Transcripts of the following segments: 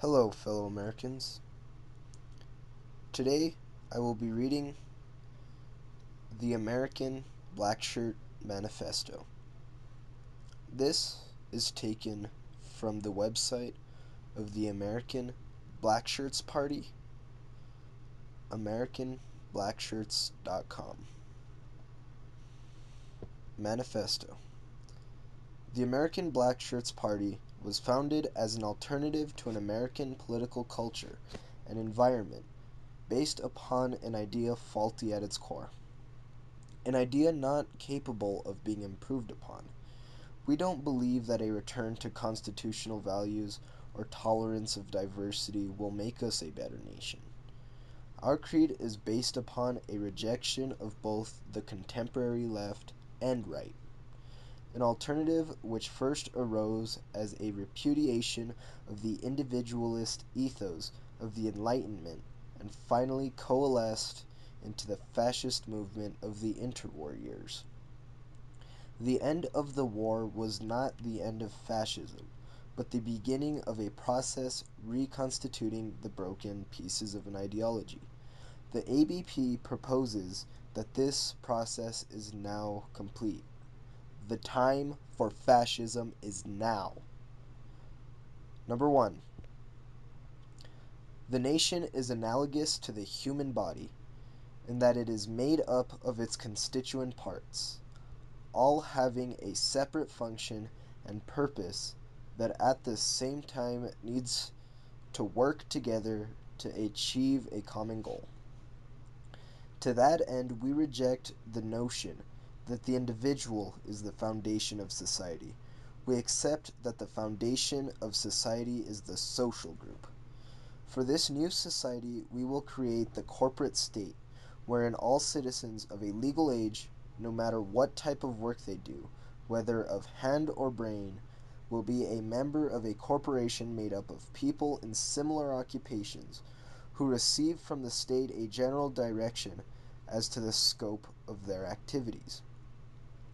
Hello, fellow Americans. Today I will be reading the American Blackshirt Manifesto. This is taken from the website of the American Blackshirts Party, AmericanBlackshirts.com. Manifesto. The American Blackshirts Party was founded as an alternative to an American political culture and environment based upon an idea faulty at its core, an idea not capable of being improved upon. We don't believe that a return to constitutional values or tolerance of diversity will make us a better nation. Our creed is based upon a rejection of both the contemporary left and right, an alternative which first arose as a repudiation of the individualist ethos of the Enlightenment and finally coalesced into the fascist movement of the interwar years. The end of the war was not the end of fascism, but the beginning of a process reconstituting the broken pieces of an ideology. The ABP proposes that this process is now complete. The time for fascism is now. Number 1. The nation is analogous to the human body in that it is made up of its constituent parts, all having a separate function and purpose that at the same time needs to work together to achieve a common goal. To that end, we reject the notion that the individual is the foundation of society. We accept that the foundation of society is the social group. For this new society, we will create the corporate state, wherein all citizens of a legal age, no matter what type of work they do, whether of hand or brain, will be a member of a corporation made up of people in similar occupations who receive from the state a general direction as to the scope of their activities,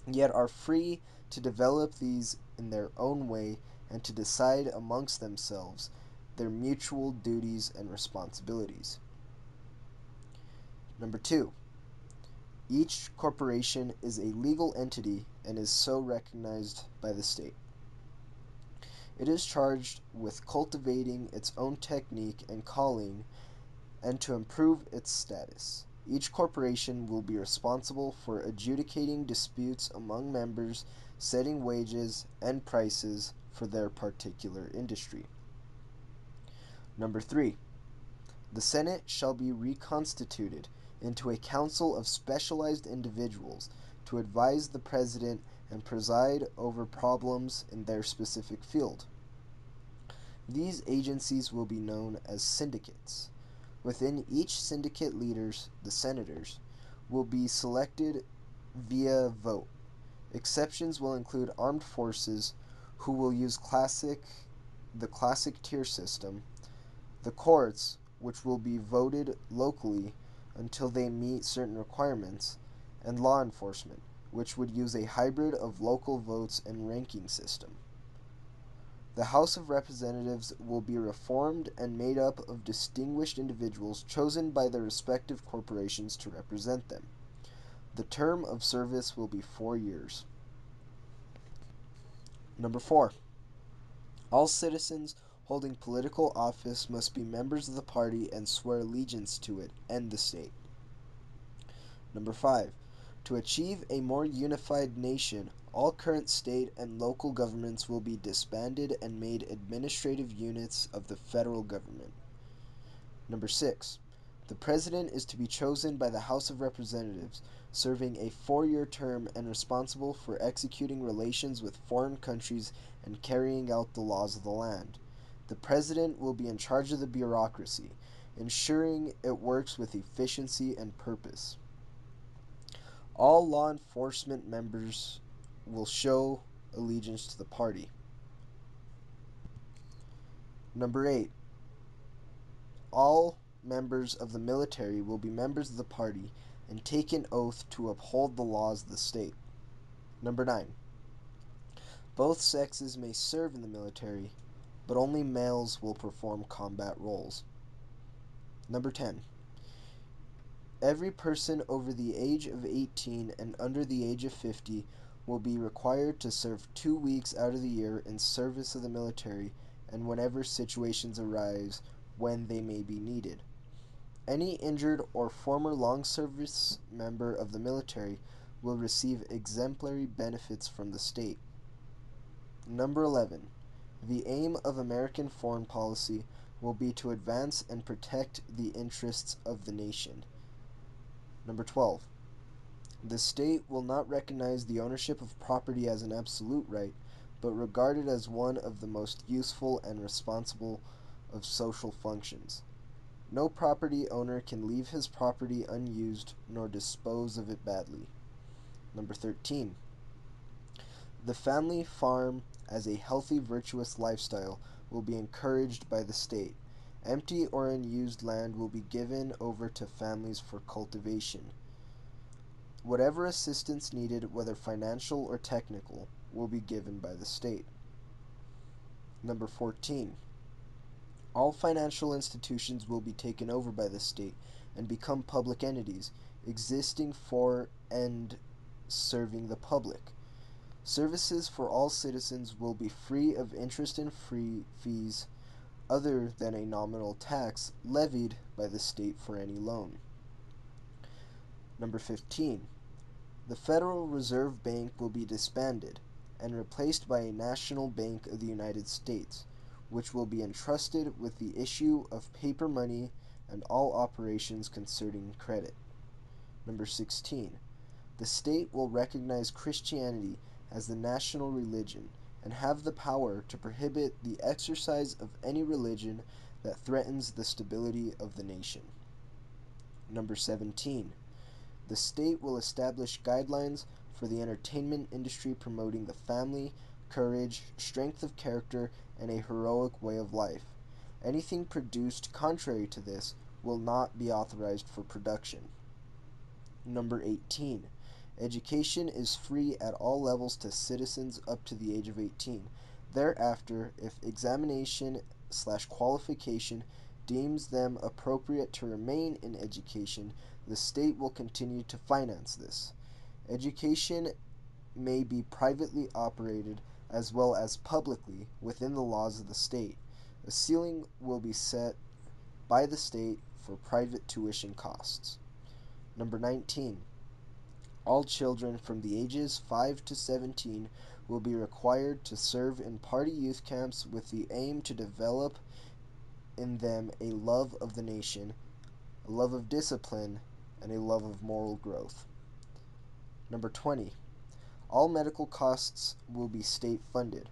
yet are free to develop these in their own way and to decide amongst themselves their mutual duties and responsibilities. Number 2. Each corporation is a legal entity and is so recognized by the state. It is charged with cultivating its own technique and calling and to improve its status. Each corporation will be responsible for adjudicating disputes among members, setting wages and prices for their particular industry. Number 3. The Senate shall be reconstituted into a council of specialized individuals to advise the President and preside over problems in their specific field. These agencies will be known as syndicates. Within each syndicate leaders, the senators, will be selected via vote. Exceptions will include armed forces, who will use the classic tier system, the courts, which will be voted locally until they meet certain requirements, and law enforcement, which would use a hybrid of local votes and ranking system. The House of Representatives will be reformed and made up of distinguished individuals chosen by their respective corporations to represent them. The term of service will be 4 years. Number 4. All citizens holding political office must be members of the party and swear allegiance to it and the state. Number 5. To achieve a more unified nation, all current state and local governments will be disbanded and made administrative units of the federal government. Number 6. The President is to be chosen by the House of Representatives, serving a 4-year term and responsible for executing relations with foreign countries and carrying out the laws of the land. The President will be in charge of the bureaucracy, ensuring it works with efficiency and purpose. All law enforcement members will show allegiance to the party. Number 8. All members of the military will be members of the party and take an oath to uphold the laws of the state. Number 9. Both sexes may serve in the military, but only males will perform combat roles. Number 10. Every person over the age of 18 and under the age of 50 will be required to serve 2 weeks out of the year in service of the military and whenever situations arise when they may be needed. Any injured or former long service member of the military will receive exemplary benefits from the state. Number 11. The aim of American foreign policy will be to advance and protect the interests of the nation. Number 12. The state will not recognize the ownership of property as an absolute right, but regard it as one of the most useful and responsible of social functions. No property owner can leave his property unused nor dispose of it badly. Number 13. The family farm as a healthy, virtuous lifestyle will be encouraged by the state. Empty or unused land will be given over to families for cultivation. Whatever assistance needed, whether financial or technical, will be given by the state. Number 14. All financial institutions will be taken over by the state and become public entities, existing for and serving the public. Services for all citizens will be free of interest and free fees other than a nominal tax levied by the state for any loan. Number 15. The Federal Reserve Bank will be disbanded and replaced by a National Bank of the United States, which will be entrusted with the issue of paper money and all operations concerning credit. Number 16. The state will recognize Christianity as the national religion and have the power to prohibit the exercise of any religion that threatens the stability of the nation. Number 17. The state will establish guidelines for the entertainment industry promoting the family, courage, strength of character, and a heroic way of life. Anything produced contrary to this will not be authorized for production. Number 18. Education is free at all levels to citizens up to the age of 18. Thereafter, if examination/qualification deems them appropriate to remain in education, the state will continue to finance this. Education may be privately operated as well as publicly within the laws of the state. A ceiling will be set by the state for private tuition costs. Number 19. All children from the ages 5 to 17 will be required to serve in party youth camps with the aim to develop in them a love of the nation, a love of discipline, and a love of moral growth. Number 20. All medical costs will be state funded.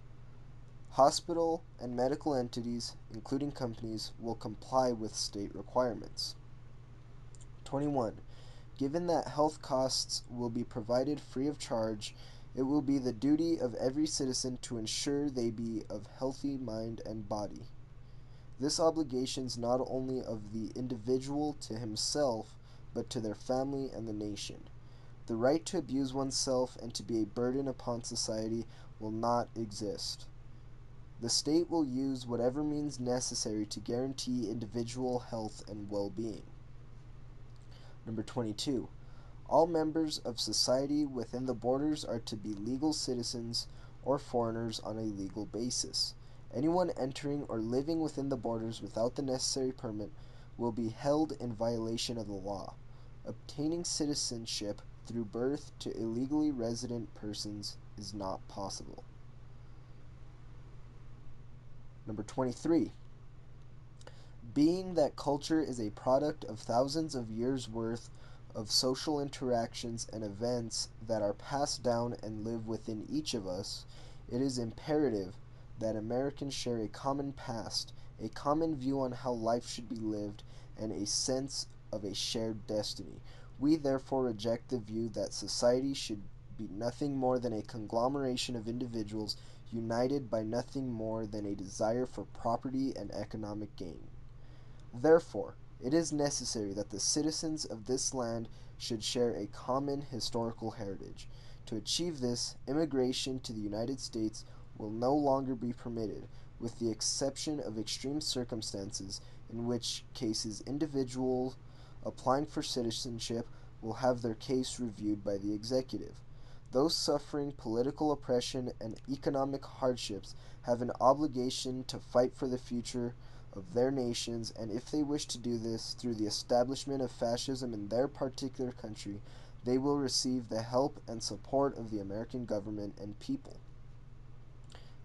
Hospital and medical entities, including companies, will comply with state requirements. 21. Given that health costs will be provided free of charge, it will be the duty of every citizen to ensure they be of healthy mind and body. This obligation is not only of the individual to himself, but to their family and the nation. The right to abuse oneself and to be a burden upon society will not exist. The state will use whatever means necessary to guarantee individual health and well-being. Number 22. All members of society within the borders are to be legal citizens or foreigners on a legal basis. Anyone entering or living within the borders without the necessary permit will be held in violation of the law. Obtaining citizenship through birth to illegally resident persons is not possible. Number 23. Being that culture is a product of thousands of years' worth of social interactions and events that are passed down and live within each of us, it is imperative that Americans share a common past, a common view on how life should be lived, and a sense of a shared destiny. We therefore reject the view that society should be nothing more than a conglomeration of individuals united by nothing more than a desire for property and economic gain. Therefore, it is necessary that the citizens of this land should share a common historical heritage. To achieve this, immigration to the United States will no longer be permitted, with the exception of extreme circumstances, in which cases individuals applying for citizenship will have their case reviewed by the executive. Those suffering political oppression and economic hardships have an obligation to fight for the future of their nations, and if they wish to do this through the establishment of fascism in their particular country, they will receive the help and support of the American government and people.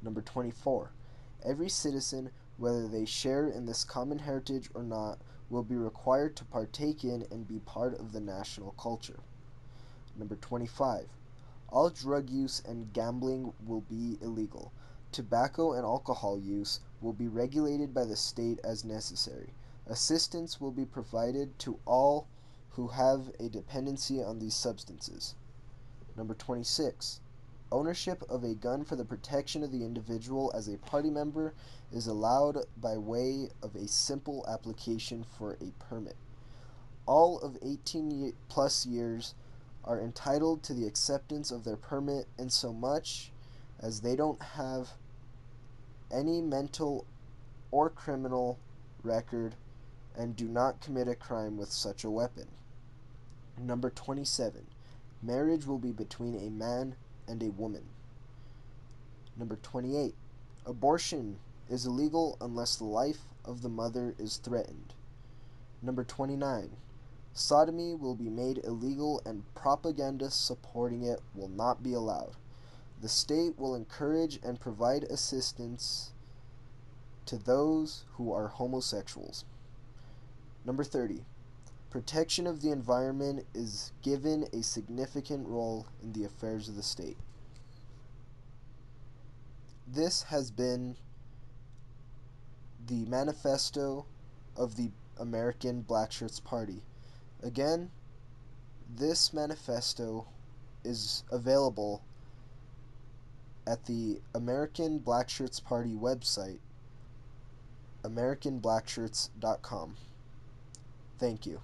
Number 24. Every citizen, whether they share in this common heritage or not, will be required to partake in and be part of the national culture. Number 25. All drug use and gambling will be illegal. Tobacco and alcohol use will be regulated by the state as necessary. Assistance will be provided to all who have a dependency on these substances. Number 26. Ownership of a gun for the protection of the individual as a party member is allowed by way of a simple application for a permit. All of 18 plus years are entitled to the acceptance of their permit insomuch as they don't have any mental or criminal record and do not commit a crime with such a weapon. Number 27. Marriage will be between a man and a woman. Number 28. Abortion is illegal unless the life of the mother is threatened. Number 29. Sodomy will be made illegal and propaganda supporting it will not be allowed. The state will encourage and provide assistance to those who are homosexuals. Number 30. Protection of the environment is given a significant role in the affairs of the state. This has been the Manifesto of the American Blackshirts Party. Again, this manifesto is available at the American Blackshirts Party website, americanblackshirts.com. Thank you.